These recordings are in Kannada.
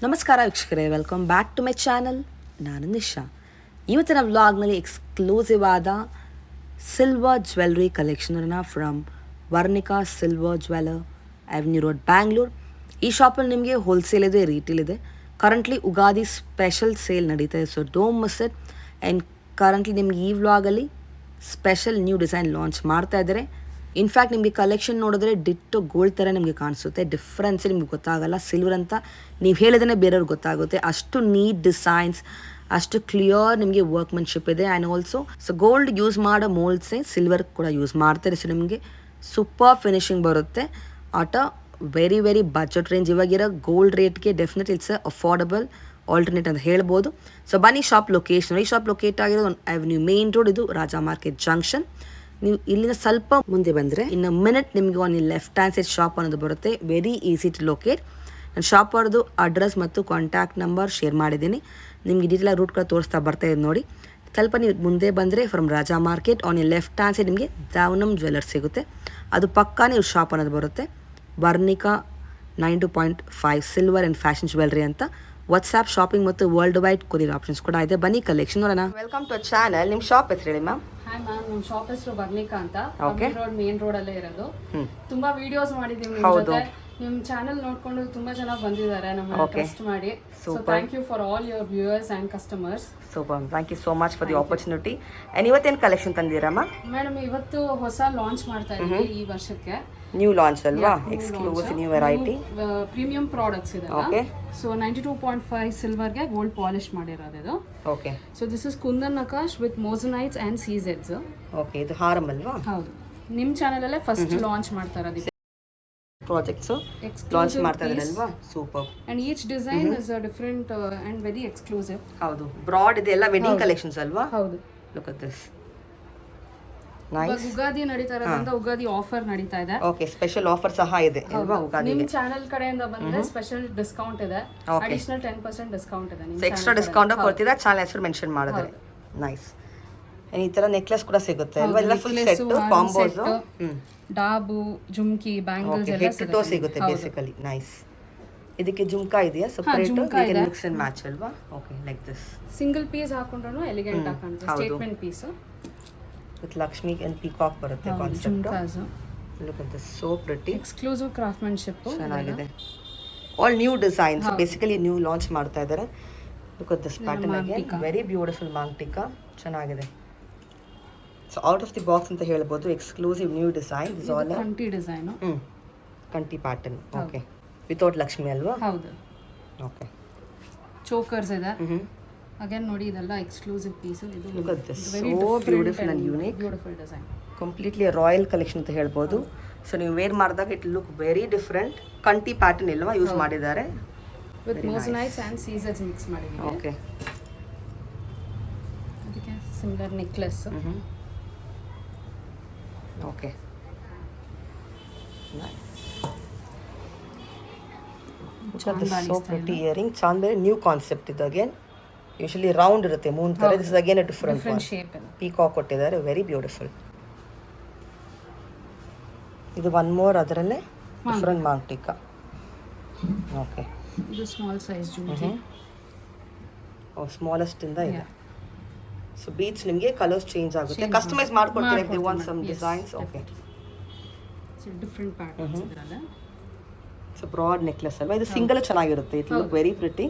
ನಮಸ್ಕಾರ ವೀಕ್ಷಕರೇ, welcome back to my channel. ನಾನು ನಿಶಾ. ಇವತ್ತಿನ ವ್ಲಾಗ್ನಲ್ಲಿ ಎಕ್ಸ್ಕ್ಲೂಸಿವ್ ಆದ ಸಿಲ್ವರ್ ಜ್ಯುವೆಲ್ರಿ ಕಲೆಕ್ಷನನ್ನು from Varnika silver jeweller, Avenue Road, Bangalore. ಈ ಶಾಪಲ್ಲಿ ನಿಮಗೆ ಹೋಲ್ಸೇಲ್ ಇದೆ, ರೀಟೇಲ್ ಇದೆ. ಕರೆಂಟ್ಲಿ ಉಗಾದಿ ಸ್ಪೆಷಲ್ ಸೇಲ್ ನಡೀತಾ ಇದೆ, so don't miss it. And currently ನಿಮ್ಗೆ ಈ ವ್ಲಾಗಲ್ಲಿ ಸ್ಪೆಷಲ್ ನ್ಯೂ ಡಿಸೈನ್ ಲಾಂಚ್ ಮಾಡ್ತಾ ಇದ್ದಾರೆ. ಇನ್ಫ್ಯಾಕ್ಟ್ ನಿಮಗೆ ಕಲೆಕ್ಷನ್ ನೋಡಿದ್ರೆ ಡಿಟ್ಟು ಗೋಲ್ಡ್ ಥರ ನಿಮಗೆ ಕಾಣಿಸುತ್ತೆ, ಡಿಫ್ರೆನ್ಸ್ ನಿಮ್ಗೆ ಗೊತ್ತಾಗಲ್ಲ. ಸಿಲ್ವರ್ ಅಂತ ನೀವು ಹೇಳಿದ್ರೆ ಬೇರೆಯವ್ರಿಗೆ ಗೊತ್ತಾಗುತ್ತೆ, ಅಷ್ಟು ನೀಟ್ ಡಿಸೈನ್ಸ್, ಅಷ್ಟು ಕ್ಲಿಯರ್ ನಿಮಗೆ ವರ್ಕ್ಮನ್ಶಿಪ್ ಇದೆ. And also so gold use ಮಾಡೋ ಮೋಲ್ಡ್ಸೇ ಸಿಲ್ವರ್ ಕೂಡ ಯೂಸ್ ಮಾಡ್ತಾರೆ. ಸೊ ನಿಮಗೆ ಸೂಪರ್ ಫಿನಿಶಿಂಗ್ ಬರುತ್ತೆ ಆಟ ವೆರಿ ವೆರಿ ಬಜೆಟ್ ರೇಂಜ್. ಇವಾಗಿರೋ ಗೋಲ್ಡ್ ರೇಟ್ಗೆ ಡೆಫಿನೆಟ್ ಇಟ್ಸ್ ಅಫೋರ್ಡಬಲ್ ಆಲ್ಟರ್ನೇಟ್ ಅಂತ ಹೇಳ್ಬೋದು. ಸೊ ಬನ್ನಿ ಶಾಪ್ ಲೊಕೇಶನ್. ಈ ಶಾಪ್ ಲೊಕೇಟ್ ಆಗಿರೋದು ಅವೆನ್ಯೂ ಮೇನ್ ರೋಡ್, ಇದು ರಾಜಾ ಮಾರ್ಕೆಟ್ ಜಂಕ್ಷನ್. ನೀವು ಇಲ್ಲಿಂದ ಸ್ವಲ್ಪ ಮುಂದೆ ಬಂದರೆ ಇನ್ನು ಮಿನಿಟ್ ನಿಮಗೆ ಒಂದು ಲೆಫ್ಟ್ ಹ್ಯಾಂಡ್ ಸೈಡ್ ಶಾಪ್ ಅನ್ನೋದು ಬರುತ್ತೆ. Very easy to locate. ನಾನು ಶಾಪ್ ಅವ್ರದ್ದು ಅಡ್ರೆಸ್ ಮತ್ತು ಕಾಂಟ್ಯಾಕ್ಟ್ ನಂಬರ್ ಶೇರ್ ಮಾಡಿದ್ದೀನಿ. ನಿಮಗೆ ಡೀಟೇಲ್ ರೂಟ್ ಕೂಡ ತೋರಿಸ್ತಾ ಬರ್ತಾ ಇದೆ ನೋಡಿ. ಸ್ವಲ್ಪ ನೀವು ಮುಂದೆ ಬಂದರೆ from Raja market on left hand side ನಿಮಗೆ ದಾವನಂ ಜ್ಯುವೆಲ್ಲರ್ಸ್ ಸಿಗುತ್ತೆ. ಅದು ಪಕ್ಕಾನೇ ಇವ್ರ ಶಾಪ್ ಅನ್ನೋದು ಬರುತ್ತೆ. Varnika 92.5 silver and fashion jewellery ಅಂತ. ವಾಟ್ಸ್ಆ್ಯಪ್ ಶಾಪಿಂಗ್ ಮತ್ತು ವರ್ಲ್ಡ್ ವೈಡ್ ಕೊರಿಯರ್ ಆಪ್ಷನ್ಸ್ ಕೂಡ ಇದೆ. ಬನ್ನಿ ಕಲೆಕ್ಷನ್ ನೋಡೋಣ. Welcome to channel. ನಿಮ್ಮ ಶಾಪ್ ಹೆಸರು ಹೇಳಿ ಮ್ಯಾಮ್. ಹಾಯ್ ಮ್ಯಾಮ್, ನಮ್ಮ ಶಾಪ್ ಹೆಸರು ವರ್ಣಿಕಾ ಅಂತ. ರೋಡ್ ಮೇನ್ ರೋಡ್ ಅಲ್ಲೇ ಇರೋದು. ತುಂಬಾ ವಿಡಿಯೋಸ್ ಮಾಡಿದೀವಿ ನಿಮ್ ಜೊತೆ. ನಿಮ್ ಚಾನೆಲ್ ನೋಡ್ಕೊಂಡು ತುಂಬಾ ಜನ ಬಂದಿದ್ದಾರೆ ನಮ್ಮ ಟ್ರಸ್ಟ್ ಮಾಡಿ. So thank you for all your viewers and customers. Super, thank you so much for the opportunity. And ಇವತ್ತೇನು ಕಲೆಕ್ಷನ್ ತಂದಿರಮ್ಮ ಮೇಡಮ್? ಇವತ್ತು ಹೊಸ ಲಾಂಚ್ ಮಾಡ್ತಾ ಇದ್ದೀವಿ ಈ ವರ್ಷಕ್ಕೆ. ನ್ಯೂ ಲಾಂಚ್ ಅಲ್ವಾ? Exclusive new variety premium products ಇದೆ. ಸೊ 92.5 ಸಿಲ್ವರ್ಗೆ ಗೋಲ್ಡ್ ಪಾಲಿಶ್ ಮಾಡಿರೋದು ಇದು. Okay. So this is kundan nakash with moissanites and ಸೀಸೆಡ್ಸ್. ಓಕೆ, ಇದು ಹಾರಂ ಅಲ್ವಾ? ಹೌದು, ನಿಮ್ಮ ಚಾನೆಲ್ ಅಲ್ಲೇ ಫಸ್ಟ್ ಲಾಂಚ್ ಮಾಡ್ತಾ ಇರೋದು ಪ್ರಾಜೆಕ್ಟ್ಸ್ ಲಾಂಚ್ ಮಾಡ್ತಾ ಇದ್ದಾರಲ್ವಾ? Super. And each design is different and very exclusive. ಹೌದು, ಬ್ರಾಡ್ ಇದೆ, ಎಲ್ಲ ವೆಡ್ಡಿಂಗ್ ಕಲೆಕ್ಷನ್ಸ್ ಅಲ್ವಾ? ಹೌದು. Look at this. Nice. Ugadi ನಡೀತಾ ಇರೋದ್ರಿಂದ ಉಗಾದಿ ಆಫರ್ ನಡೀತಾ ಇದೆ. ಓಕೆ, ಸ್ಪೆಷಲ್ ಆಫರ್ ಸಹ ಇದೆ ಅಲ್ವಾ ಉಗಾದಿಗೆ? ನಿಮ್ಮ ಚಾನೆಲ್ ಕಡೆಯಿಂದ ಬಂದ್ರೆ ಸ್ಪೆಷಲ್ ಡಿಸ್ಕೌಂಟ್ ಇದೆ. ಅಡಿಷನಲ್ 10% ಡಿಸ್ಕೌಂಟ್ ಇದೆ. ನಿಮ್ಮ ಎಕ್ಸ್ಟ್ರಾ ಡಿಸ್ಕೌಂಟ್ ಕೊಡ್ತೀರಾ ಚಾನೆಲ್ ಹೆಸರು ಮೆನ್ಷನ್ ಮಾಡಿದ್ರೆ. ನೈಸ್. ಈ ತರ ನೆಕ್ಲೆಸ್ ಕೂಡ ಸಿಗುತ್ತೆ ಅಲ್ವಾ? ಎಲ್ಲ ಫುಲ್ ಸೆಟ್ ಕಾಂಬೋಸ್, ಡಾಬು, ಜುಮ್ಕಿ, ಬ್ಯಾಂಗಲ್ಸ್ ಎಲ್ಲ ಸಿಗುತ್ತೆ ಬೇಸಿಕಲಿ. ನೈಸ್. ಇದಕ್ಕೆ ಜುಮ್ಕಾ ಇದೆಯಾ ಸೆಪರೇಟ್? ಮಿಕ್ಸ್ ಅಂಡ್ ಮ್ಯಾಚ್ ಅಲ್ವಾ? Okay, like this. Single piece ಹಾಕೊಂಡ್ರು ಎಲಿಗೆಂಟ್ ಆಗಿ ಕಾಣುತ್ತೆ. Statement piece with Lakshmi and peacock ಬರುತ್ತೆ concept. Look at this, so pretty. Exclusive craftsmanship ಚೆನ್ನಾಗಿದೆ. All new designs, basically new launch ಮಾಡ್ತಾ ಇದ್ದಾರೆ. Look at this pattern again, very beautiful maangtikka, ಚೆನ್ನಾಗಿದೆ. So out of the box ಅಂತ ಹೇಳ್ಬೋದು. Exclusive new design. This all ಕಂಠಿ ಡಿಸೈನ್, ಕಂಠಿ ಪ್ಯಾಟರ್ನ್. ಓಕೆ, ವಿತೌಟ್ ಲಕ್ಷ್ಮಿ ಅಲ್ವಾ? ಹೌದು. ಓಕೆ, ಚೋಕರ್ಸ್ ಇದೆ. ಅಗೇನ್ ನೋಡಿ, ಇದೆಲ್ಲ ಎಕ್ಸ್ಕ್ಲೂಸಿವ್ ಪೀಸ್. ಇದು look at this, so beautiful and unique, beautiful design. Completely royal collection ಅಂತ ಹೇಳ್ಬೋದು. ಸೊ ನೀವು ವೇರ್ ಮಾಡಿದಾಗ it look very different. Kanthi pattern ಇಲ್ವಾ ಯೂಸ್ ಮಾಡಿದ್ದಾರೆ, ವಿತ್ ಮೋಸನೈಟ್ಸ್ ಅಂಡ್ ಸೀಸರ್ಸ್ ಮಿಕ್ಸ್ ಮಾಡಿದ್ದೀವಿ. ಓಕೆ, ಅದಕ್ಕೆ similar necklace. Okay, so pretty earring. ಚಾಂದ್ರೆ ನ್ಯೂ ಕಾನ್ಸೆಪ್ಟ್ ಇದು. ಅಗೇನ್ ಯೂಶಲಿ ರೌಂಡ್ ಇರುತ್ತೆ ಮೂನ್ ತರ. This is again a different shape. Peacock ಕೊಟ್ಟಿದ್ದಾರೆ, ವೆರಿ ಬ್ಯೂಟಿಫುಲ್. ಇದು ಒನ್ ಮೋರ್ ಅದರಲ್ಲೇ ಡಿಫರೆಂಟ್ ಮಾಂಗ್ಟಿಕಾ. ಓಕೆ, ಇದು small size jhumki. Oh, smallest ಇಂದ ಇದೆ. ಸೊ ಬೀಡ್ಸ್ ನಿಮಗೆ ಕಲರ್ಸ್ ಚೇಂಜ್ ಆಗುತ್ತೆ, ಕಸ್ಟಮೈಸ್ ಮಾಡ್ಕೊಡ್ತೀರಾ if you want some designs. Okay, so different patterns ಇದರಲ್ಲ. So broad necklace ಅಲ್ವಾ? ಇದು ಸಿಂಗಲ್ ಚೆನ್ನಾಗಿರುತ್ತೆ. It look very pretty.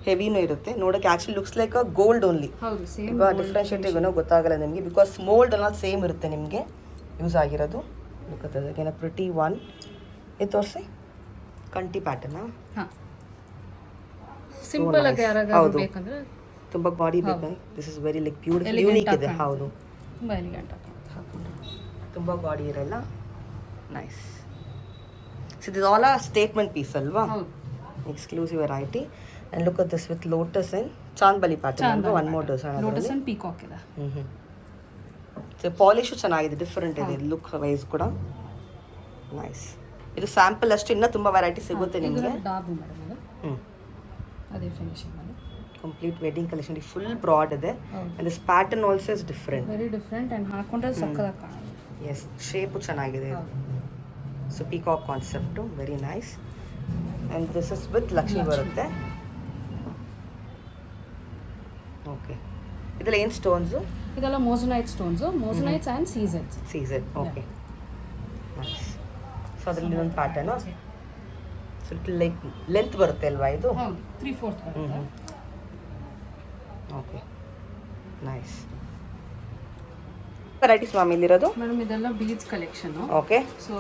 ಹೆವಿನೂ ಇರುತ್ತೆ ನೋಡೋಕೆ. Actually looks like a gold only. ಹೌದು, ಸೇಮ್. ಈಗ ಡಿಫ್ರೆನ್ಷಿಯೇಟ್ ಏನೋ ಗೊತ್ತಾಗಲ್ಲ ನಿಮಗೆ, ಬಿಕಾಸ್ ಮೋಲ್ಡ್ ಅನ್ನೋದು ಸೇಮ್ ಇರುತ್ತೆ ನಿಮಗೆ ಯೂಸ್ ಆಗಿರೋದು. Look at this, again a pretty one. ಇದು ತೋರಿಸಿ, ಕಂಠಿ ಪ್ಯಾಟರ್ನ್. ಹಾಂ, ಸಿಂಪಲ್ ಆಗಿ ಯಾರಾದರೂ ಬೇಕಂದ್ರೆ ತುಂಬ ಬಾಡಿ ಬೇಕು. This is very like beautiful, unique ಇದೆ. ಹೌದು, ತುಂಬ ಎಲಿಗೆಂಟ್ ಆಗಿ ತುಂಬ ಬಾಡಿ ಇರಲ್ಲ. Nice. So this all a statement piece ಅಲ್ವಾ? Exclusive variety. And look at this with lotus and chandbali pattern. One more design. Lotus and peacock ಇದೆ. ಸೊ ಪಾಲಿಶ್ ಚೆನ್ನಾಗಿದೆ, ಡಿಫರೆಂಟ್ ಇದೆ ಲುಕ್ ವೈಸ್ ಕೂಡ. ನೈಸ್. ಇದು ಸ್ಯಾಂಪಲ್ ಅಷ್ಟು, ಇನ್ನೂ ತುಂಬ ವೆರೈಟಿ ಸಿಗುತ್ತೆ ನಿಮಗೆ. ಡಾಬು ಮೇಡಮ್ ಅದು. ಅದೇ ಫಿನಿಶಿಂಗ್ ಅಲ್ಲಿ complete wedding collection. Full broad ಇದೆ. And this pattern also is different, very different. And ಹಾಕೊಂಡ್ರೆ ಸಕ್ಕತ್ತಾಗಿ ಕಾಣುತ್ತೆ. ಎಸ್, ಶೇಪು ಚೆನ್ನಾಗಿದೆ. So peacock concept, very nice. And this is with Lakshmi ಬರುತ್ತೆ. ಓಕೆ, ಇದೆಲ್ಲ ಏನು ಸ್ಟೋನ್ಸು? ಇದೆಲ್ಲ ಮೋಸನೈಟ್ ಸ್ಟೋನ್ಸು, ಮೋಸನೈಟ್ಸ್ ಆ್ಯಂಡ್ ಸೀಸನ್ಸ್. ಸೀಸನ್, ಓಕೆ. ಸೊ ಅದರಲ್ಲಿ ಒಂದು ಪ್ಯಾಟರ್ನು ಸ್ವಲ್ಪ ಲೈಕ್ ಲೆಂತ್ ಬರುತ್ತೆ ಅಲ್ವಾ ಇದು? ಹೌದು, 3/4 ಬರುತ್ತೆ. Okay, nice. ವೆರೈಟೀಸ್ ಮ್ಯಾಮ್ ಇಲ್ಲಿರೋದು? ಮೇಡಮ್ ಇದೆಲ್ಲ beads collection. Okay. So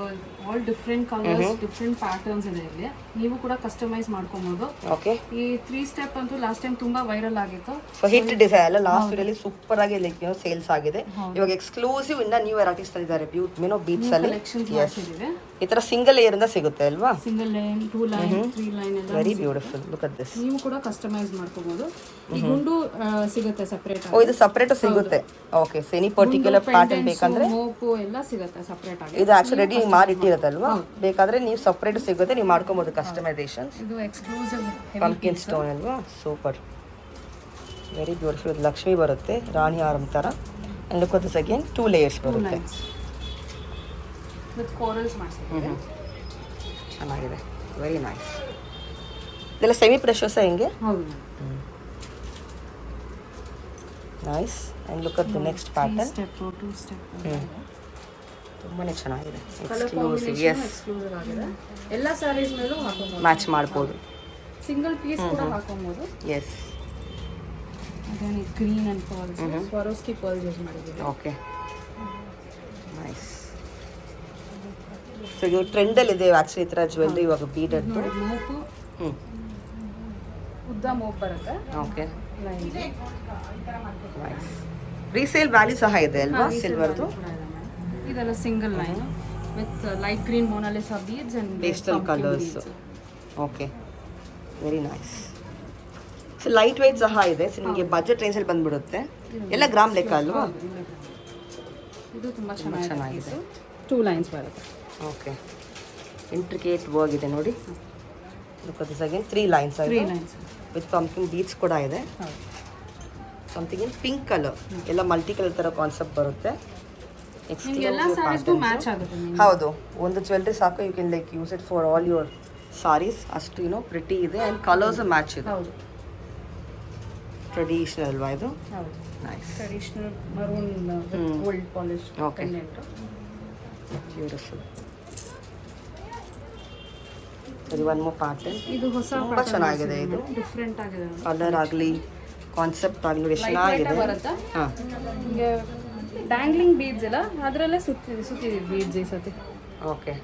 all different colours, different patterns ಇದೆ ಇಲ್ಲಿ. ನೀವು ಕೂಡ ಕಸ್ಟಮೈಸ್ ಮಾಡ್ಕೊಬಹುದು. ಓಕೆ. ಈ 3 ಸ್ಟೆಪ್ ಅಂತೂ ಲಾಸ್ಟ್ ಟೈಮ್ ತುಂಬಾ ವೈರಲ್ ಆಗಿತ್ತು. ಸೊ ಹಿಟ್ ಡಿಸೈನ್ ಎಲ್ಲ ಲಾಸ್ಟ್ ವಿಡಿಯೋಲಿ ಸೂಪರ್ ಆಗಿ ಲೈಕ್ ಸೇಲ್ಸ್ ಆಗಿದೆ. ಇವಾಗ ಎಕ್ಸ್ಕ್ಲೂಸಿವ್ ಇಂದ ನ್ಯೂ ವೆರೈಟೀಸ್ ತಂದಿದ್ದಾರೆ ಬೀಡ್ಸ್ ಅಲ್ಲಿ. ಕಲೆಕ್ಷನ್ಸ್ ಮಾಡಿಸಿದೀವಿ. ಈ ತರ ಸಿಂಗಲ್ ಲೇಯರ್ ಇಂದ ಸಿಗುತ್ತೆ ಅಲ್ವಾ? ಸಿಂಗಲ್ ಲೈನ್, 2 ಲೈನ್, 3 ಲೈನ್ ಎಲ್ಲ very beautiful. Look at this. ನೀವು ಕೂಡ ಕಸ್ಟಮೈಸ್ ಮಾಡ್ಕೊಬಹುದು. ಈ ಗುಂಡು ಸಿಗುತ್ತೆ ಸೆಪರೇಟ್ ಆಗಿ. ಓ, ಇದು ಸೆಪರೇಟ್ ಸಿಗುತ್ತೆ. Okay. So any particular pattern ಬೇಕಂದ್ರೆ ಮೋಪು ಎಲ್ಲ ಸಿಗುತ್ತೆ ಸೆಪರೇಟ್ ಆಗಿ. ಇದು ಆಕ್ಚುಲಿ ರೆಡಿ ಮಾಡಿ ಇಟ್ಟಿರುತ್ತಲ್ವಾ? ಬೇಕಾದ್ರೆ ನೀವು ಸೆಪರೇಟ್ ಸಿಗುತ್ತೆ, ನೀವು ಮಾಡ್ಕೊಬಹುದು ಕಸ್ಟಮೈಸೇಷನ್. ಇದು ಎಕ್ಸ್ಕ್ಲೂಸಿವ್ ಪಂಪ್ಕಿನ್ ಸ್ಟೋನ್ ಅಲ್ವಾ? Super, very beautiful. ಲಕ್ಷ್ಮಿ ಬರುತ್ತೆ ರಾಣಿ ಆರಂ ಥರ. And look at this again 2 layers ಬರುತ್ತೆ. ವಿತ್ ಕೋರಲ್ಸ್ ಮಾಡ್ಸಿದ್ದೀವಿ. ಚೆನ್ನಾಗಿದೆ, ವೆರಿ ನೈಸ್. ಇದೆಲ್ಲ ಸೆಮಿ ಪ್ರೆಷಸ್ ಹೆಂಗೆ? ಹೌದು. Nice. And look at the next pattern. Step 2 step. ತುಂಬಾನೇ ಚೆನ್ನಾಗಿದೆ. ಎಕ್ಸ್ಕ್ಲೂಸಿವ್, ಎಕ್ಸ್ಕ್ಲೂಸಿವ್ ಆಗಿದೆ. ಎಲ್ಲ ಸ್ಯಾರೀಸ್ ಮೇಲೂ ಹಾಕೋಬಹುದು, ಮ್ಯಾಚ್ ಮಾಡ್ಬೋದು. ಸಿಂಗಲ್ ಪೀಸ್ ಕೂಡ ಹಾಕೋಬಹುದು. ಎಸ್. ಅದೇನು green and pearls, Swarovski pearls use ಮಾಡಿದ್ದೀವಿ. Okay, nice. ಸೊ ಇದು ಟ್ರೆಂಡಲ್ಲಿ ಇದೆ ಆ್ಯಕ್ಚುಲಿ ಈ ಥರ ಜ್ಯುವೆಲ್ರಿ ಇವಾಗ ಬೀಡದ್ದು. ನೋಡಿ, ಮೋಪು ಉದ್ದ ಮೋಪ್ ಬರುತ್ತೆ. Okay, lines. Nice. Resale value ಸಹ ಇದೆ ಅಲ್ವಾ ಸಿಲ್ವರ್ದು? ಇದೆಲ್ಲ single line with light green Mona Lisa beads and pastel colours. Okay, very nice. So light weight ಸಹ ಇದೆ. ಸೊ ನಿಮಗೆ ಬಜೆಟ್ ರೇಂಜಲ್ಲಿ ಬಂದ್ಬಿಡುತ್ತೆ. ಎಲ್ಲ ಗ್ರಾಮ್ ಲೆಕ್ಕ ಅಲ್ವಾ? ಇದು ತುಂಬ ಚೆನ್ನಾಗಿದೆ. 2 ಲೈನ್ಸ್ ಬರುತ್ತೆ. ಓಕೆ, ಇಂಟ್ರಿಕೇಟ್ ವರ್ಕ್ ಇದೆ ನೋಡಿ. This again 3 lines 3 lines with pumpkin beads ಕೂಡ ಇದೆ. ಸಮಥಿಂಗ್ ಇನ್ ಪಿಂಕ್ ಕಲರ್, ಎಲ್ಲ ಮಲ್ಟಿ ಕಲರ್ ಥರ ಕಾನ್ಸೆಪ್ಟ್ ಬರುತ್ತೆ. ಎಲ್ಲ ಸ್ಯಾರೀಸ್ಗೂ ಮ್ಯಾಚ್ ಆಗುತ್ತೆ. ಹೌದು, ಒಂದು ಜ್ಯುವೆಲ್ರಿ ಸಾಕು. You can like use it for all your saris. ಅಷ್ಟು ಪ್ರಿಟಿ ಇದೆ ಆ್ಯಂಡ್ ಕಲರ್ಸ್ ಮ್ಯಾಚ್ ಇದೆ. ಹೌದು, ಟ್ರೆಡಿಷನಲ್ ಅಲ್ವಾ ಇದು? ಹೌದು, nice. Traditional maroon with gold polish pendant. Beautiful. ಸರಿ, ಒನ್ ಮೋರ್ ಪ್ಯಾಟರ್ನ್. ಇದು ಹೊಸ ತುಂಬಾ ಚೆನ್ನಾಗಿದೆ. ಇದು ಡಿಫ್ರೆಂಟ್ ಆಗಿದೆ. ಕಲರ್ ಆಗಲಿ ಕಾನ್ಸೆಪ್ಟ್ ಆಗಲಿ ಎಷ್ಟು ಚೆನ್ನಾಗಿದೆ. ಬರುತ್ತೆ. ಹಾಂ, ನಿಮಗೆ ಡ್ಯಾಂಗ್ಲಿಂಗ್ ಬೀಡ್ಸ್ ಎಲ್ಲ ಅದರಲ್ಲೇ ಸುತ್ತಿದೆ ಬೀಡ್ಸ್ ಈ ಸತಿ. Okay,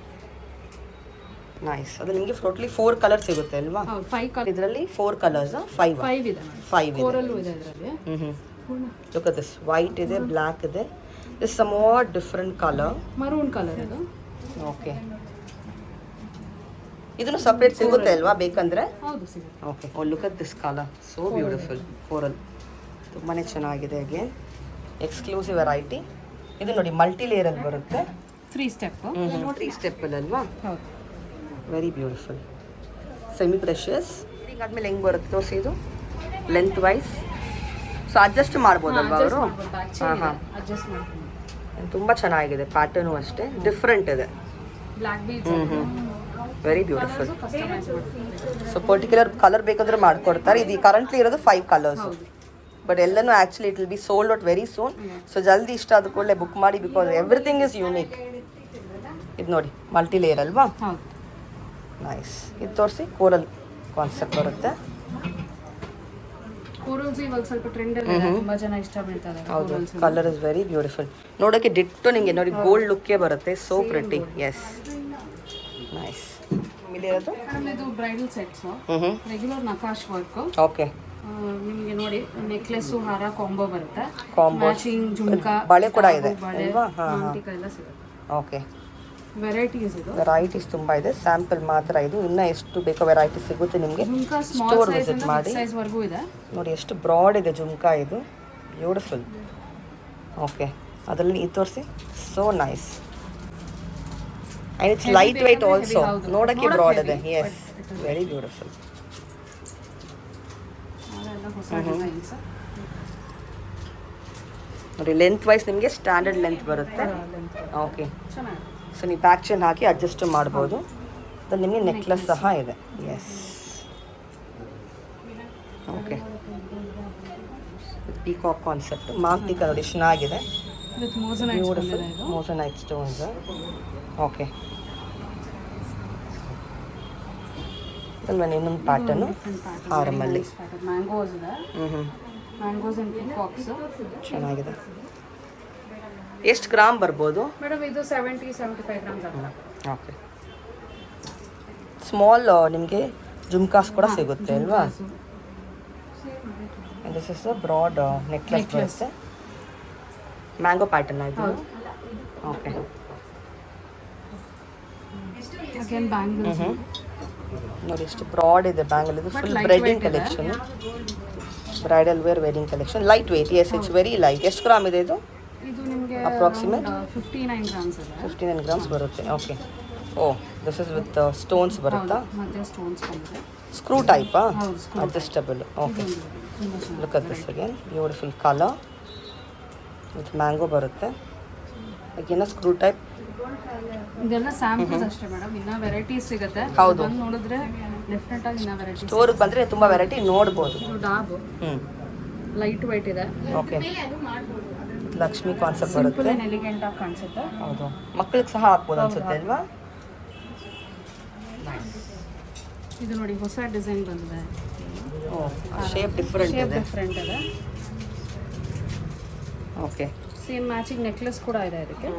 nice. ಅದು ನಿಮಗೆ ಟೋಟಲಿ 4 ಕಲರ್ ಸಿಗುತ್ತೆ ಅಲ್ವಾ? ಹೌದು, 5 ಕಲರ್. ಇದರಲ್ಲಿ 4 ಕಲರ್ಸ್. 5 ಇದೆ. 5 ಇದೆ. ಕೋರಲ್ಲು ಇದೆ ಇದರಲ್ಲಿ. Look at this. ವೈಟ್ ಇದೆ, ಬ್ಲ್ಯಾಕ್ ಇದೆ. This some more different colour. Maroon colour ಇದು. ಓಕೆ, ಇದನ್ನು ಸಪ್ರೇಟ್ ಸಿಗುತ್ತೆ ಅಲ್ವಾ ಬೇಕಂದ್ರೆ? ಹೌದು, ಸಿಗುತ್ತೆ. Okay. Oh, look at this colour, so beautiful. Coral ತುಂಬಾ ಚೆನ್ನಾಗಿದೆ. Again exclusive variety. ಇದು ನೋಡಿ ಮಲ್ಟಿ ಲೇಯರಲ್ಲಿ ಬರುತ್ತೆ. 3 ಸ್ಟೆಪ್. 3 ಸ್ಟೆಪ್ಪಲ್ಲಿ ಅಲ್ವಾ? ಹೌದು, ವೆರಿ ಬ್ಯೂಟಿಫುಲ್. Semi precious. ಈಗಾದ್ಮೇಲೆ ಹೆಂಗೆ ಬರುತ್ತೆ ತೋರಿಸಿ. ಇದು ಲೆಂತ್ ವೈಸ್ ಸೊ ಅಡ್ಜಸ್ಟ್ ಮಾಡ್ಬೋದಲ್ವಾ ಅವರು? ಹಾಂ, ಅಡ್ಜಸ್ಟ್ ಮಾಡ್ಕೊಂಡು. ತುಂಬ ಚೆನ್ನಾಗಿದೆ. ಪ್ಯಾಟರ್ನು ಅಷ್ಟೇ ಡಿಫ್ರೆಂಟ್ ಇದೆ. Black beads very beautiful. Customise ಮಾಡ್ತೀವಿ. ಸೊ ಪರ್ಟಿಕ್ಯುಲರ್ ಕಲರ್ ಬೇಕಂದ್ರೆ ಮಾಡ್ಕೊಡ್ತಾರೆ. ಇದು ಕರೆಂಟ್ಲಿ ಇರೋದು 5 ಕಲರ್ಸ್. ಬಟ್ ಎಲ್ಲನೂ actually it will be sold out very soon. So ಜಲ್ದಿ ಇಷ್ಟ ಆದ ಕೂಡಲೇ ಬುಕ್ ಮಾಡಿ, ಬಿಕಾಸ್ ಎವ್ರಿಥಿಂಗ್ ಇಸ್ ಯೂನಿಕ್. ಇದು ನೋಡಿ ಮಲ್ಟಿ ಲೇಯರ್ ಅಲ್ವಾ? ಹೌದು, ನೈಸ್. ಇದು ತೋರಿಸಿ. ಕೋರಲ್ ಕಾನ್ಸೆಪ್ಟ್ ಬರುತ್ತೆ. ಕೋರಲ್ಸ್ ಇವಾಗ ಸ್ವಲ್ಪ ಟ್ರೆಂಡ್ ಅಲ್ಲಿ ಇದೆ, ತುಂಬಾ ಜನ ಇಷ್ಟ ಬೀಳ್ತಾರೆ. ಹೌದು, ಕಲರ್ ಇಸ್ ವೆರಿ ಬ್ಯೂಟಿಫುಲ್. ನೋಡೋಕ್ಕೆ ಡಿಟ್ಟೋ ನಿಮಗೆ ನೋಡಿ ಗೋಲ್ಡ್ ಲುಕ್ಕೇ ಬರುತ್ತೆ. So pretty. Yes, nice. ಇಲ್ಲಿರೋದು ಇದು bridal sets, regular nakash work. Okay, ನಿಮಗೆ ನೋಡಿ ನೆಕ್ಲೆಸ್ ಹಾರ ಕಾಂಬೋ ಬರುತ್ತೆ. ಕಾಂಬೋ ಮ್ಯಾಚಿಂಗ್ ಜುಮ್ಕಾ, ಬಳೆ ಕೂಡ ಇದೆ ಬಳೆ, ಅಲ್ವಾ? ಹಾಂ, ಮಾಂಟಿಕ ಎಲ್ಲ ಸಿಗುತ್ತೆ. ಓಕೆ. ವೆರೈಟೀಸ್ ಇದು. ವೆರೈಟೀಸ್ ತುಂಬ ಇದೆ. ಸ್ಯಾಂಪಲ್ ಮಾತ್ರ ಇದು. ಇನ್ನೂ ಎಷ್ಟು ಬೇಕೋ ವೆರೈಟಿ ಸಿಗುತ್ತೆ ನಿಮಗೆ. Jhumka small store size visit ಇಂದ ಮಾಡಿ. ಬಿಗ್ ಸೈಜ್ ವರೆಗೂ ಇದೆ. ನೋಡಿ ಎಷ್ಟು ಬ್ರಾಡ್ ಇದೆ ಜುಮ್ಕಾ. ಇದು ಬ್ಯೂಟಿಫುಲ್. ಓಕೆ, ಅದರಲ್ಲಿ ಇದು ತೋರಿಸಿ. So nice. And it's light weight also. ನೋಡೋಕ್ಕೆ ಬ್ರಾಡ್ ಇದೆ. Yes, very beautiful. ಅದೆಲ್ಲ ಹೊಸ ಡಿಸೈನ್ಸ್. ನೋಡಿ ಲೆಂತ್ ವೈಸ್ ನಿಮಗೆ ಸ್ಟ್ಯಾಂಡರ್ಡ್ ಲೆಂತ್ ಬರುತ್ತೆ. ಓಕೆ, ಚೆನ್ನಾಗಿದೆ. ಸೊ ನೀವು ಬ್ಯಾಕ್ ಚೈನ್ ಹಾಕಿ ಅಡ್ಜಸ್ಟ್ ಮಾಡ್ಬೋದು. ಅದ್ರಲ್ಲಿ ನಿಮಗೆ ನೆಕ್ಲೆಸ್ ಸಹ ಇದೆ. Yes, okay. Peacock concept mark ನೋಡಿ ಚೆನ್ನಾಗಿದೆ. With moissanite beautiful moissanite stones. Okay, ಅಲ್ವಾ ಇನ್ನೊಂದು ಪ್ಯಾಟರ್ನು ಹಾರಮಲ್ಲಿ. ಮ್ಯಾಂಗೋಸ್ ಇದೆ. ಮ್ಯಾಂಗೋಸ್ ಅಂಡ್ ಪೀಕಾಕ್ಸ್ ಚೆನ್ನಾಗಿದೆ. ಎಷ್ಟು ಗ್ರಾಮ್ ಬರ್ಬೋದು ಮೇಡಮ್? ಇದು 70-75 ಗ್ರಾಮ್ಸ್ ಹತ್ರ. ಓಕೆ. ಸ್ಮಾಲ್ ನಿಮಗೆ ಜುಮ್ಕಾಸ್ ಕೂಡ ಸಿಗುತ್ತೆ ಅಲ್ವಾ? This is a broad necklace ಬರುತ್ತೆ. ಮ್ಯಾಂಗೋ ಪ್ಯಾಟರ್ನ್ ಆಯಿತು. ಓಕೆ. ಅಗೇನ್ ಬ್ಯಾಂಗಲ್ಸ್ ನೋಡಿ ಎಷ್ಟು ಬ್ರಾಡ್ ಇದೆ ಬ್ಯಾಂಗಲ್. ಇದು full bridal collection, bridal wear wedding collection. Light weight. Yes, it's very light. ಎಷ್ಟು ಗ್ರಾಮ್ ಇದೆ ಇದು? ಇದು ನಿಮಗೆ ಅಪ್ರಾಕ್ಸಿಮೇಟ್ 59 ಗ್ರಾಮ್ಸ್ ಇದೆ. 59 ಗ್ರಾಮ್ಸ್ ಬರುತ್ತೆ. Okay. Oh, this is with stones ಬರುತ್ತಾ? ಮತ್ತೆ ಸ್ಟೋನ್ಸ್ ಬಂದಿದೆ. ಸ್ಕ್ರೂ ಟೈಪಾ? ಹೌದು, screw ಅಡ್ಜಸ್ಟಬಲ್. ಓಕೆ. ತುಂಬಾ ಚೆನ್ನಾಗಿ. Look at this again, beautiful colour with mango ಬರುತ್ತೆ. Again screw type. ಇದೆಲ್ಲ ಸ್ಯಾಂಪಲ್ಸ್ ಅಷ್ಟೇ ಮೇಡಮ್, ಇನ್ನ ವೆರೈಟೀಸ್ ಸಿಗುತ್ತೆ. ಹೌದು. ಬಂದು ನೋಡಿದ್ರೆ ಡೆಫಿನೆಟ್ ಆಗಿ ಇನ್ನ ವೆರೈಟೀಸ್. ಸ್ಟೋರ್ಗೆ ಬಂದರೆ ತುಂಬ ವೆರೈಟಿ ನೋಡ್ಬೋದು. ಇದು ಡಾಬ್ ಲೈಟ್ ವೈಟ್ ಇದೆ. ಓಕೆ. ಲಕ್ಷ್ಮಿ ಕಾನ್ಸೆಪ್ಟ್ ಸಿಂಪಲ್ ಬರುತ್ತೆ. ಅಂಡ್ ಎಲಿಗೆಂಟ್ ಆಗಿ ಕಾಣಿಸುತ್ತೆ. ಹೌದು, ಮಕ್ಕಳಿಗೆ ಸಹ ಹಾಕ್ಬೋದು ಅನ್ಸುತ್ತೆ ಅಲ್ವಾ? ಇದು ನೋಡಿ ಹೊಸ ಡಿಸೈನ್ ಬಂದಿದೆ. ಓ, ಶೇಪ್ ಡಿಫ್ರೆಂಟ್ ಶೇಪ್ ಇದೆ. ಡಿಫ್ರೆಂಟ್ ಇದೆ. ಓಕೆ. ಸೇಮ್ ಮ್ಯಾಚಿಂಗ್ ನೆಕ್ಲೆಸ್ ಕೂಡ ಇದೆ ಇದಕ್ಕೆ.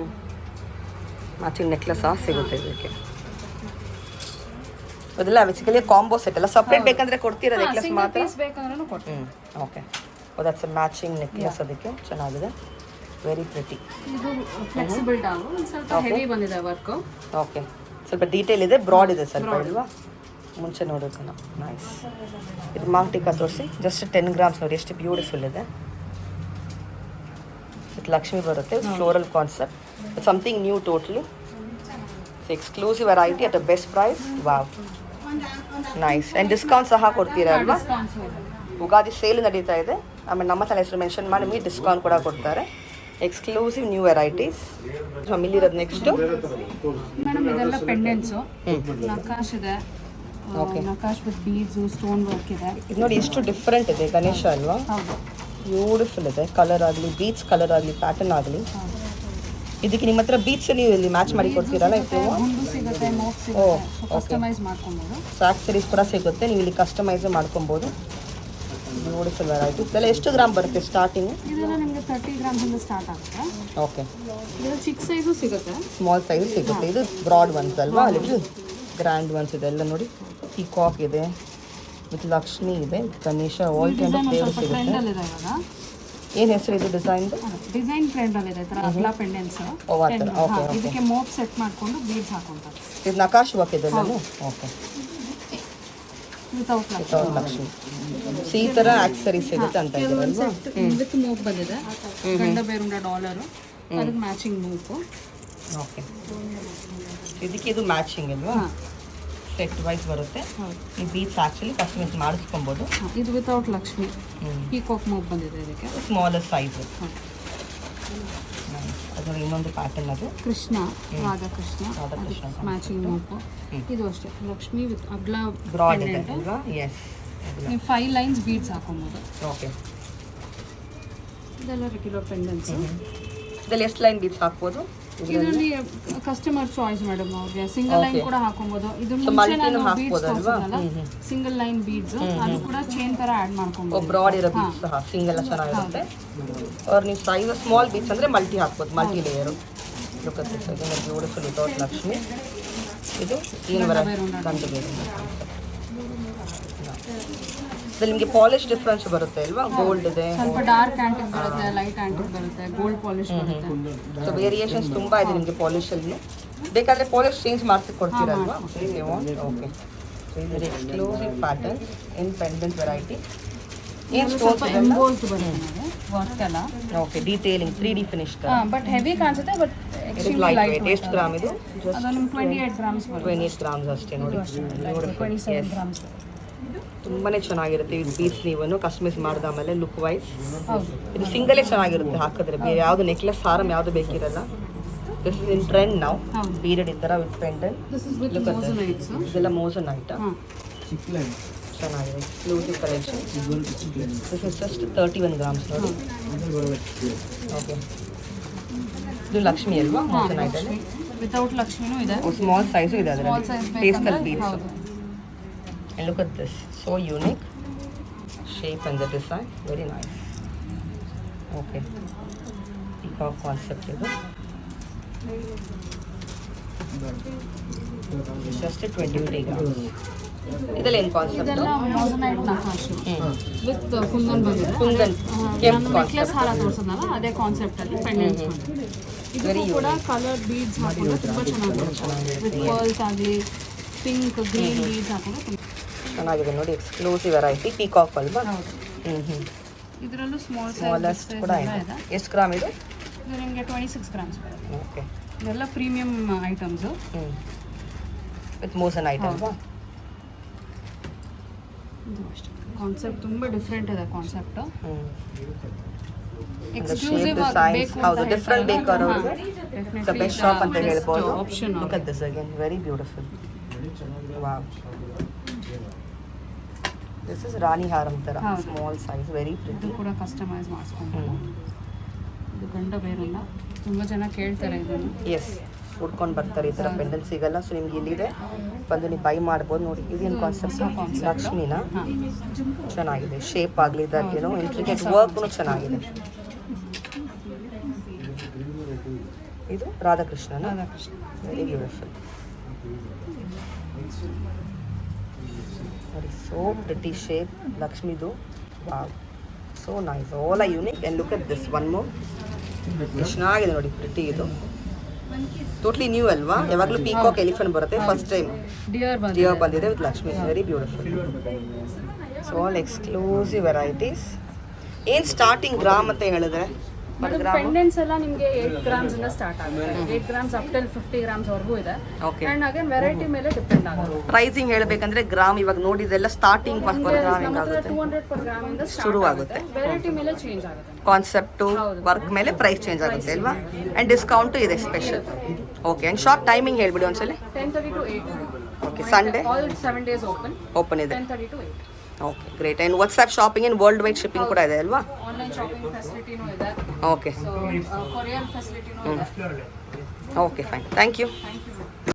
ಮ್ಯಾಚಿಂಗ್ ನೆಕ್ಲೆಸ್ ಸಹ ಸಿಗುತ್ತೆ ಇದಕ್ಕೆ. ಅದೆಲ್ಲ ಬೇಸಿಕಲಿ ಕಾಂಬೋ ಸೆಟ್ ಎಲ್ಲ ಸಪ್ರೇಟ್ ಬೇಕಂದ್ರೆ ಕೊಡ್ತೀರಾ ನೆಕ್ಲೆಸ್ ಸಿಂಗಲ್ ಮಾತ್ರ? ಪೀಸ್ ಬೇಕಂದ್ರೂ ಕೊಡ್ತೀವಿ. ಓಕೆ. That's matching necklace. ಅದಕ್ಕೆ ಚೆನ್ನಾಗಿದೆ, ವೆರಿ ಪ್ರಿಟಿ. ಇದು ಫ್ಲೆಕ್ಸಿಬಲ್ ಡಾವು, ಒಂದು ಸ್ವಲ್ಪ ಹೆವಿ ಬಂದಿದೆ ವರ್ಕ್. ಓಕೆ, ಸ್ವಲ್ಪ ಡೀಟೇಲ್ ಇದೆ, ಬ್ರಾಡ್ ಇದೆ ಸ್ವಲ್ಪ ಅಲ್ವಾ? ಮುಂಚೆ ನೋಡೋಕೆ ನೈಸ್. ಇದು ಮಾಂಟಿಕಾ ತೋರಿಸಿ. ಜಸ್ಟ್ 10 ಗ್ರಾಮ್ಸ್ ನೋಡಿ ಎಷ್ಟು ಬ್ಯೂಟಿಫುಲ್ ಇದೆ. ವಿತ್ ಲಕ್ಷ್ಮಿ ಬರುತ್ತೆ. Floral concept, something new totally. Exclusive variety at a best price. Wow, nice. And discount ಸಹ ಕೊಡ್ತೀರಾ ಅಲ್ವಾ? ಡಿಸ್ಕೌಂಟ್ಸ್ ಇದೆ. ಉಗಾದಿ ಸೇಲ್ ನಡೀತಾ ಇದೆ. ಆಮೇಲೆ ನಮ್ಮ ತಲೆ ಹೆಸರು ಮೆನ್ಷನ್ ಮಾಡಿ ನಿಮಗೆ ಡಿಸ್ಕೌಂಟ್ ಕೂಡ ಕೊಡ್ತಾರೆ. Exclusive new varieties. ಆಮೇಲೆ ಇರೋದು ನೆಕ್ಸ್ಟು ಮೇಡಮ್ ಇದೆಲ್ಲ ಪೆಂಡೆಂಟ್ಸು. ನಕಾಶ್ ಇದೆ. ನಕಾಶ್ ವಿತ್ ಬೀಡ್ಸು, ಸ್ಟೋನ್ ವರ್ಕ್ ಇದೆ. ಇದು ನೋಡಿ ಎಷ್ಟು ಡಿಫ್ರೆಂಟ್ ಇದೆ. ಗಣೇಶ ಅಲ್ವಾ? ಹೌದು. ಬ್ಯೂಟಿಫುಲ್ ಇದೆ. ಕಲರ್ ಆಗಲಿ, ಬೀಚ್ ಕಲರ್ ಆಗಲಿ, ಪ್ಯಾಟರ್ನ್ ಆಗಲಿ. ಇದಕ್ಕೆ ನಿಮ್ಮ ಹತ್ರ ಬೀಚ್ ನೀವು ಇಲ್ಲಿ ಮ್ಯಾಚ್ ಮಾಡಿ ಕೊಡ್ತೀರಲ್ಲ? ಇದು ಗುಂಡು ಸಿಗುತ್ತೆ, ಮೋಕ್ ಸಿಗುತ್ತೆ. ಕಸ್ಟಮೈಸ್ ಮಾಡ್ಕೊಬೋದು. ಸ್ಯಾಕ್ಸರೀಸ್ ಕೂಡ ಸಿಗುತ್ತೆ, ನೀವು ಇಲ್ಲಿ ಕಸ್ಟಮೈಸ್ ಮಾಡ್ಕೊಬೋದು. Beautiful variety. ಇದೆಲ್ಲ ಎಷ್ಟು ಗ್ರಾಮ್ ಬರುತ್ತೆ ಸ್ಟಾರ್ಟಿಂಗು? ಇದೆಲ್ಲ ನಿಮಗೆ 30 ಗ್ರಾಮ್ಸಿಂದ ಸ್ಟಾರ್ಟ್ ಆಗುತ್ತೆ. ಓಕೆ. ಇದು ಚಿಕ್ಕ ಸೈಜು ಸಿಗುತ್ತೆ. ಸ್ಮಾಲ್ ಸೈಜ್ ಸಿಗುತ್ತೆ. ಇದು ಬ್ರಾಡ್ ಒನ್ಸ್ ಅಲ್ವಾ? ಲಿಟಲ್ ಗ್ರ್ಯಾಂಡ್ ಒನ್ಸ್ ಇದೆ ಎಲ್ಲ ನೋಡಿ. ಪೀಕಾಕ್ ಇದೆ, ವಿತ್ ಲಕ್ಷ್ಮಿ ಇದೆ, ಗಣೇಶ, ಆಲ್ ಕೈಂಡ್ ಆಫ್ ದೇವರು ಸಿಗುತ್ತೆ. ಟ್ರೆಂಡಲ್ಲಿ ಇದೆ ಇವಾಗ. ಏನು ಹೆಸರು ಇದು ಡಿಸೈನ್? ಡಿಸೈನ್ ಟ್ರೆಂಡಲ್ಲಿ ಇದೆ. ಈ ಥರ ಅಗ್ಲಾ ಪೆಂಡೆಂಟ್ಸ್. ಓ, ಆ ಥರ. ಓಕೆ. ಇದಕ್ಕೆ ಮೋಪ್ ಸೆಟ್ ಮಾಡಿಕೊಂಡು ಬೀಡ್ಸ್ ಹಾಕೊಂತಾರೆ. ಇದು ನಕಾಶ್ ವರ್ಕ್ ಇದೆ ನಾನು. ಓಕೆ. ವಿತೌಟ್ ಲಕ್ಷ್ಮಿ. ಈ ಥರ ಆಕ್ಸರೀಸ್ ಸಿಗುತ್ತೆ ಅಂತ ಇದ್ದೀರಲ್ವಾ? ಇದಕ್ಕೆ ಮೂಕ್ ಬಂದಿದೆ. ಗಂಡ ಬೇರುಂಡ ಡಾಲರು, ಅದಕ್ಕೆ ಮ್ಯಾಚಿಂಗ್ ಮೂಕು. ಓಕೆ. ಇದಕ್ಕೆ ಇದು ಮ್ಯಾಚಿಂಗ್ ಅಲ್ವಾ? ಸೆಟ್ ವೈಸ್ ಬರುತ್ತೆ. ಈ ಬೀಚ್ ಆ್ಯಕ್ಚುಲಿ ಕಸ್ಟಮೈಸ್ ಮಾಡಿಸ್ಕೊಬೋದು. ಇದು ವಿತೌಟ್ ಲಕ್ಷ್ಮಿ. ಪೀಕಾಕ್ ಮೂಕ್ ಬಂದಿದೆ ಇದಕ್ಕೆ. Smaller size. ಅದರ ಇನ್ನೊಂದು ಪ್ಯಾಟರ್ನ್ ಅದು ಕೃಷ್ಣ, ರಾಧಾಕೃಷ್ಣ, ಮ್ಯಾಚಿಂಗ್ ಮೂಕು. ಇದು ಅಷ್ಟೇ ಲಕ್ಷ್ಮಿ ವಿತ್ ಅಗ್ಲಾ ಬ್ರಾಡ್ ಇದೆ ಅಲ್ವಾ? ಎಸ್. ನೀವು 5 ಲೈನ್ಸ್ ಬೀಡ್ಸ್ ಹಾಕೊಬೋದು. ಓಕೆ. ಇದೆಲ್ಲ ರೆಗ್ಯುಲರ್ ಪೆಂಡೆಂಟ್ಸ್. ಇದರಲ್ಲಿ ಎಷ್ಟು ಲೈನ್ ಬೀಡ್ಸ್ ಹಾಕ್ಬೋದು? ಇದರಲ್ಲಿ ಕಸ್ಟಮರ್ ಚಾಯ್ಸ್ ಮೇಡಮ್. ಅವ್ರಿಗೆ ಸಿಂಗಲ್ ಲೈನ್ ಕೂಡ ಹಾಕೊಬೋದು. ಇದು ಮುಂಚೆ ನಾನು ಬೀಡ್ಸ್ ತೋರಿಸಿದ್ನಲ್ಲ, ಸಿಂಗಲ್ ಲೈನ್ ಬೀಡ್ಸ್, ಅದು ಕೂಡ ಚೈನ್ ತರ ಆಡ್ ಮಾಡ್ಕೊಬೋದು. ಬ್ರಾಡ್ ಇರೋ ಬೀಡ್ಸ್ ಸಹ ಸಿಂಗಲ್ ಚೆನ್ನಾಗಿರುತ್ತೆ. ಅವ್ರು ನೀವು ಸೈಜ್ ಸ್ಮಾಲ್ ಬೀಡ್ಸ್ ಅಂದರೆ ಮಲ್ಟಿ ಹಾಕ್ಬೋದು, multi layer. Beautiful without Lakshmi. ಇದು ಏನು ಗಂಟು ಬೇರೆ. ಇದು ನಿಮಗೆ ಪಾಲಿಶ್ ಡಿಫ್ರೆನ್ಸ್ ಬರುತ್ತೆ ಅಲ್ವಾ? ಗೋಲ್ಡ್ ಇದೆ, ಸ್ವಲ್ಪ ಡಾರ್ಕ್ ಆಂಟಿಕ್ ಬರುತ್ತೆ, ಲೈಟ್ ಆಂಟಿಕ್ ಬರುತ್ತೆ, ಗೋಲ್ಡ್ ಪಾಲಿಶ್ ಬರುತ್ತೆ. ಸೊ ವೇರಿಯೇಷನ್ಸ್ ತುಂಬ ಇದೆ ನಿಮಗೆ ಪಾಲಿಶಲ್ಲಿ. ಬೇಕಾದರೆ ಪಾಲಿಶ್ ಚೇಂಜ್ ಮಾಡಿಸಿ ಕೊಡ್ತೀರಲ್ವಾ? ಓಕೆ. ಸೊ ಇದು ಎಕ್ಸ್ಕ್ಲೂಸಿವ್ ಪ್ಯಾಟರ್ನ್ ಇನ್ ಪೆಂಡೆಂಟ್ ವೆರೈಟಿ. ಏನು ಸ್ಟೋನ್ಸ್ ಎಂಬೋಸ್ಡ್ ಬರುತ್ತೆ ವರ್ಕ್ ಎಲ್ಲ. ಓಕೆ. ಡೀಟೇಲಿಂಗ್ 3D ಫಿನಿಶ್ ತರ. ಬಟ್ ಹೆವಿ ಕಾಣಿಸುತ್ತೆ, ಬಟ್ ಲೈಟ್ ವೇಟ್. ಎಷ್ಟು ಗ್ರಾಮ್ ಇದು? ಅದು ನಿಮ್ಗೆ 28 ಗ್ರಾಮ್ಸ್ ಬರುತ್ತೆ. 28 ಗ್ರಾಮ್ಸ್ ಅಷ್ಟೇ ನೋಡಿ. 27 ಗ್ರಾಮ್ಸ್. ತುಂಬಾ ಚೆನ್ನಾಗಿರುತ್ತೆ. ಇದು ಪೀಸ್ ನೀವು ಕಸ್ಟಮೈಸ್ ಮಾಡಿದಾಮೇಲೆ ಲುಕ್ ವೈಸ್ ಹೌದು. ಇದು ಸಿಂಗಲೇ ಚೆನ್ನಾಗಿರುತ್ತೆ ಹಾಕಿದ್ರೆ. ಬೇರೆ ಯಾವುದು ನೆಕ್ಲೆಸ್ ಹಾರಮ್ ಯಾವುದು ಬೇಕಿರಲ್ಲ. ದಿಸ್ ಇಸ್ ಇನ್ ಟ್ರೆಂಡ್ ನಾವು ಹೌದು. ಪೀರಿಯಡ್ ಈ ಥರ with pendant. This is with ಮೋಸನೈಟ್ಸ್. ಇದೆಲ್ಲ ಮೋಸನೈಟ್ ಹಾಂ ಚೆನ್ನಾಗಿದೆ exclusive collection. This is just 31 grams ನೋಡಿ. ಓಕೆ ಇದು ಲಕ್ಷ್ಮಿ ಅಲ್ವಾ ಮೋಸನೈಟಲ್ಲಿ? ವಿತೌಟ್ ಲಕ್ಷ್ಮಿನೂ ಇದೆ. ಸ್ಮಾಲ್ ಸೈಜು ಇದೆ ಸ್ಮಾಲ್ ಅದರಲ್ಲಿ. ಸೈಜ್ ಪೇಸ್ಟಲ್ ಬೇಕಂದ್ರೆ ಬೀಡ್ಸ್. ಹೌದು. And look at this, so unique shape and the design, very nice. Okay, peacock concept ಇದು. It's just a 23 grams. ಇದೆಲ್ಲ ಏನು ಕಾನ್ಸೆಪ್ಟ್? ಇದೆಲ್ಲ ಮೋಸನೈಟ್ ನಕಾಶು ವಿತ್ ಕುಂದನ್ ಬಂದಿದೆ. ಕುಂದನ್ ಕೆಂಪು ನೆಕ್ಲೆಸ್ ಹಾರ ತೋರಿಸೋದಲ್ಲ ಅದೇ ಕಾನ್ಸೆಪ್ಟ್ ಅಲ್ಲಿ ಪೆಂಡೆಂಟ್ಸ್ ಇದು ಕೂಡ ಕಲರ್ ಬೀಡ್ಸ್ ಹಾಕಿದ್ರೆ ತುಂಬಾ ಚೆನ್ನಾಗಿದೆ. ವಿತ್ ಪರ್ಲ್ಸ್ ಆಗಲಿ ಪಿಂಕ್ ಗ್ರೀನ್ ಬೀಡ್ಸ್ ಹಾಕಿದ್ರೆ ಚೆನ್ನಾಗಿದೆ ನೋಡಿ. ಎಕ್ಸ್ಕ್ಲೂಸಿವ್ ವೆರೈಟಿ ಪೀಕಾಕ್ ಅಲ್ವಾ? ಹೌದು. ಇದರಲ್ಲೂ ಸ್ಮಾಲೆಸ್ಟ್ ಕೂಡ ಇದೆ. ಎಷ್ಟು ಗ್ರಾಮ್ ಇದು? ಇದು ನಿಮಗೆ 26 ಗ್ರಾಮ್ಸ್ ಬರುತ್ತೆ. ಓಕೆ, ಇದೆಲ್ಲ ಪ್ರೀಮಿಯಂ ಐಟಮ್ಸು. ವಿತ್ ಮೋಸನೈಟ್ ಅಲ್ವಾ? ಇದು ಅಷ್ಟೇ ಕಾನ್ಸೆಪ್ಟ್ ತುಂಬ ಡಿಫ್ರೆಂಟ್ ಇದೆ ಕಾನ್ಸೆಪ್ಟ್. ಎಕ್ಸ್ಕ್ಲೂಸಿವ್ ಬೇಕು ಹೌದು, ಡಿಫ್ರೆಂಟ್ ಬೇಕು ಅವ್ರಿಗೆ ಇಟ್ಸ್ ಅ ಬೆಸ್ಟ್ ಶಾಪ್ ಅಂತ ಹೇಳ್ಬೋದು. Option. Look at this again, very beautiful. Wow, this is ರಾಣಿ ಹಾರಂ ಥರ ಸ್ಮಾಲ್ ಸೈಜ್, ವೆರಿ ಇದು ಪ್ರಿಟಿ. ಕೂಡ ಕಸ್ಟಮೈಸ್ ಮಾಡಿಸ್ಕೊಂಡು ಇದು ಗಂಡ ಬೇರಲ್ಲ. ತುಂಬ ಜನ ಕೇಳ್ತಾರೆ ಇದನ್ನು. ಎಸ್, ಉಟ್ಕೊಂಡು ಬರ್ತಾರೆ. ಈ ಥರ ಪೆಂಡೆಂಟ್ ಸಿಗಲ್ಲ, ಸೊ ನಿಮ್ಗೆ ಇಲ್ಲಿದೆ, ಬಂದು ನೀವು ಬೈ ಮಾಡ್ಬೋದು. ನೋಡಿ ಇದೇನು ಕಾನ್ಸೆಪ್ಟ್? ಲಕ್ಷ್ಮಿನ ಚೆನ್ನಾಗಿದೆ. ಶೇಪ್ ಆಗಲಿ ಇದಕ್ಕೇನು ಇಂಟ್ರಿಕೇಟ್ ವರ್ಕ್ನು ಚೆನ್ನಾಗಿದೆ. ಇದು ರಾಧಾಕೃಷ್ಣನ, ವೆರಿ ಬ್ಯೂಟಿಫುಲ್. ನೋಡಿ, ಸೋ ಪ್ರಿಟಿ ಶೇಪ್ ಲಕ್ಷ್ಮಿದು. Wow, so nice, all are unique. And look at this one more. ಎಷ್ಟು ಚೆನ್ನಾಗಿದೆ ನೋಡಿ, ಪ್ರಿಟಿ. ಇದು ಟೋಟ್ಲಿ ನ್ಯೂ ಅಲ್ವಾ? ಯಾವಾಗಲೂ ಪೀಕಾಕ್ ಎಲಿಫೆಂಟ್ ಬರುತ್ತೆ, ಫಸ್ಟ್ ಟೈಮ್ ಡಿಯರ್ ಬಂದಿದೆ with Lakshmi. Very beautiful. So all exclusive varieties. ಏನು ಸ್ಟಾರ್ಟಿಂಗ್ ಗ್ರಾಮ್ ಅಂತ ಹೇಳಿದ್ರೆ? ಪೆಂಡೆಂಟ್ಸ್ ಎಲ್ಲ ನಿಮಗೆ 8 ಗ್ರಾಮ್ಸ್ ಇಂದ ಸ್ಟಾರ್ಟ್ ಆಗುತ್ತೆ. 8 ಗ್ರಾಮ್ಸ್ ಅಪ್ ಟಿಲ್ 50 ಗ್ರಾಮ್ಸ್ ವರೆಗೂ ಇದೆ. ಓಕೆ, ಅಂಡ್ ಅಗೇನ್ ವೆರೈಟಿ ಮೇಲೆ ಡಿಪೆಂಡ್ ಆಗುತ್ತೆ. ಪ್ರೈಸಿಂಗ್ ಹೇಳಬೇಕಂದ್ರೆ ಗ್ರಾಮ್ ಇವಾಗ ನೋಡಿದೆಲ್ಲ ಸ್ಟಾರ್ಟಿಂಗ್ ಪರ್ ಗ್ರಾಮ್ ಹೆಂಗಾಗುತ್ತೆ? 200 per gram ಇಂದ ಶುರು ಆಗುತ್ತೆ. ವೆರೈಟಿ ಮೇಲೆ ಚೇಂಜ್ ಆಗುತ್ತೆ. ಕಾನ್ಸೆಪ್ಟು ವರ್ಕ್ ಮೇಲೆ ಪ್ರೈಸ್ ಚೇಂಜ್ ಆಗುತ್ತೆ ಅಲ್ವಾ? ಆ್ಯಂಡ್ ಡಿಸ್ಕೌಂಟು ಇದೆ special. Okay, and shop timing ಹೇಳ್ಬಿಡಿ ಒಂದ್ಸಲಿ. 10:30 to 8. Okay, Sunday all 7 days open ಇದೆ. 10:30 to 8. Okay, great. And WhatsApp shopping in world wide shipping ಕೂಡ ಇದೆ ಅಲ್ವಾ? ಆನ್ಲೈನ್ ಶಾಪಿಂಗ್ ಫೆಸಿಲಿಟಿನೂ ಇದೆ. ಓಕೆ, ಸೊ ಕೊರಿಯರ್ ಫೆಸಿಲಿಟಿನೂ ಇದೆ. Okay, fine, thank you. Thank you.